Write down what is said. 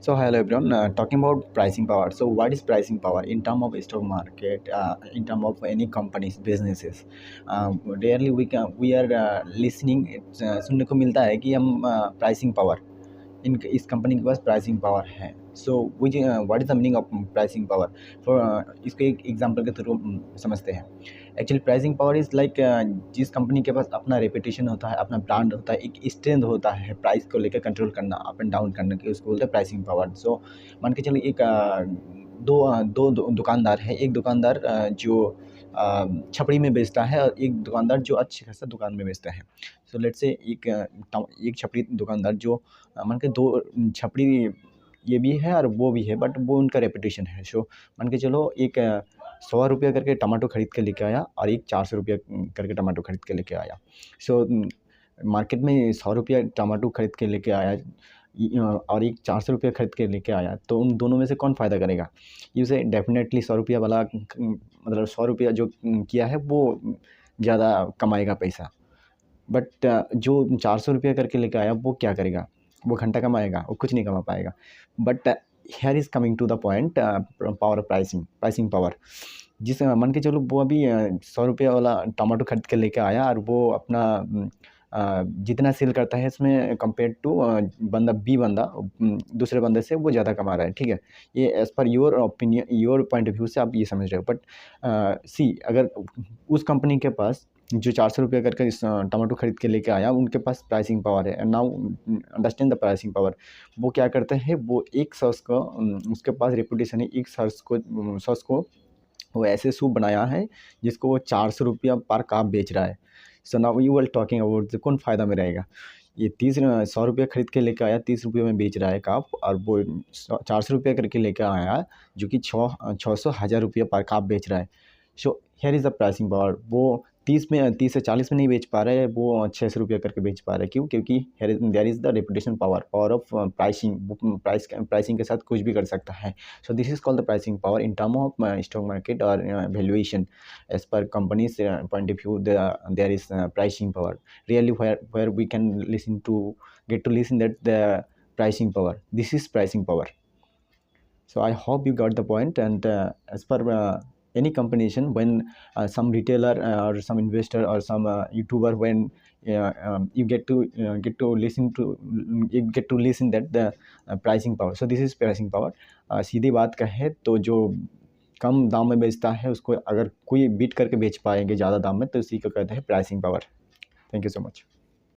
So hello everyone, talking about pricing power. So what is pricing power in term of stock market, in term of any companies, businesses? Rarely we are listening. सुनने को मिलता है कि हम pricing power इस company के पास pricing power है. So what is the meaning of pricing power. For इसको एक एग्जांपल के थ्रू समझते हैं. Actually pricing power is like जिस कंपनी के पास अपना रेपुटेशन होता है, अपना ब्रांड होता है, एक स्ट्रेंथ होता है प्राइस को लेकर कंट्रोल करना, अप एंड डाउन करने के, उसको बोलते हैं प्राइसिंग पावर. सो मान के चलिए एक दो दुकानदार है. एक दुकानदार जो छपड़ी में बेचता है और एक दुकानदार जो अच्छे खासा दुकान में बेचता है. सो लेट्स से एक छपड़ी दुकानदार जो मान के दो छपड़ी ये भी है और वो भी है, बट वो उनका रेपुटेशन है. सो मान के चलो एक 100 रुपया करके टमाटो खरीद के लेके आया और एक 400 रुपया करके टमाटो खरीद के लेके आया. सो मार्केट में 100 रुपया टमाटो खरीद के लेके आया और एक 400 रुपया खरीद के लेके आया, तो उन दोनों में से कौन फ़ायदा करेगा? यूँ डेफिनेटली 100 रुपया वाला मतलब 100 रुपया जो किया है वो ज़्यादा कमाएगा पैसा. बट जो 400 रुपया करके लेके आया वो क्या करेगा? वो घंटा कमाएगा? वो कुछ नहीं कमा पाएगा. But here is coming to the point, power of pricing power. मान के चलो वो अभी 100 रुपया वाला टमाटो खरीद के लेके आया और वो अपना जितना सेल करता है इसमें कंपेयर टू बंदा दूसरे बंदे से वो ज़्यादा कमा रहा है. ठीक है, ये as per your opinion, your point of view से आप ये समझ रहे हो. बट सी, अगर उस कंपनी के पास जो 400 रुपया करके इस टमाटो खरीद के लेके आया, उनके पास प्राइसिंग पावर है. Now understand the pricing power. वो क्या करते हैं, वो एक सॉस को उसके पास रेपुटेशन है, एक सॉस को वो ऐसे सूप बनाया है जिसको वो 400 रुपया पर कप बेच रहा है. So now you are talking about कौन फ़ायदा में रहेगा. ये 100 रुपया खरीद के लेके आया, 30 रुपये में बेच रहा है कप, और वो 400 रुपया करके लेके आया जो कि 600 1000 रुपया पर कप बेच रहा है. So here is the pricing power. वो 30 से 40 में नहीं बेच पा रहे हैं, वो 600 रुपया करके बेच पा रहे हैं. क्यों? क्योंकि there is the reputation power of pricing. वो प्राइसिंग के साथ कुछ भी कर सकता है. So this is called the pricing power in term of stock market और valuation. As per companies point of view, there is pricing power. Really, where we can get to listen that the pricing power. This is pricing power. So I hope you got the point. And as per any combination, when some retailer or some investor or some YouTuber, when you get to listen that the pricing power. So this is pricing power. सीधी बात कहे तो जो कम दाम में बेचता है उसको अगर कोई बीट करके बेच पाएंगे ज़्यादा दाम में, तो इसी को कहते हैं pricing power. Thank you so much.